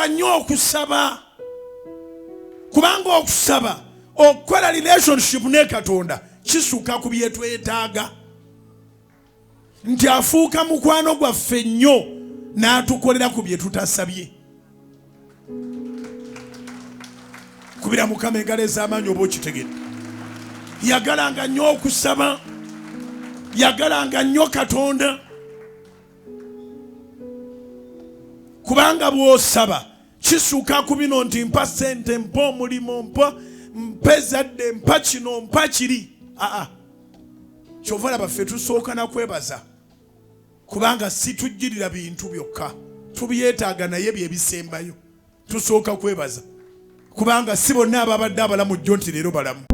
yagalanga nnyo okusaba kubanga okusaba okukola relationship ne Katonda kisuka ku bye twetaaga nti afuuka mukwano gwaffe nnyo n'atukolera ku bye tutasabye kubira Mukama engalo ez'amaanyi oba okitegedde yagalanga nnyo okusaba yagalanga nnyo Katonda kubanga bw'osaba kisuka ku bino nti mpa ssente mpa omulimu mpa ezzadde mpa kino mpa kiri kyova laba ffe tusooka na kwebaza kubanga si tujjirira bintu byokka tubyetaaga naye bye bisembayo tusooka kwebaza kubanga si bonna ababadde abalamu jjo nti leero balamu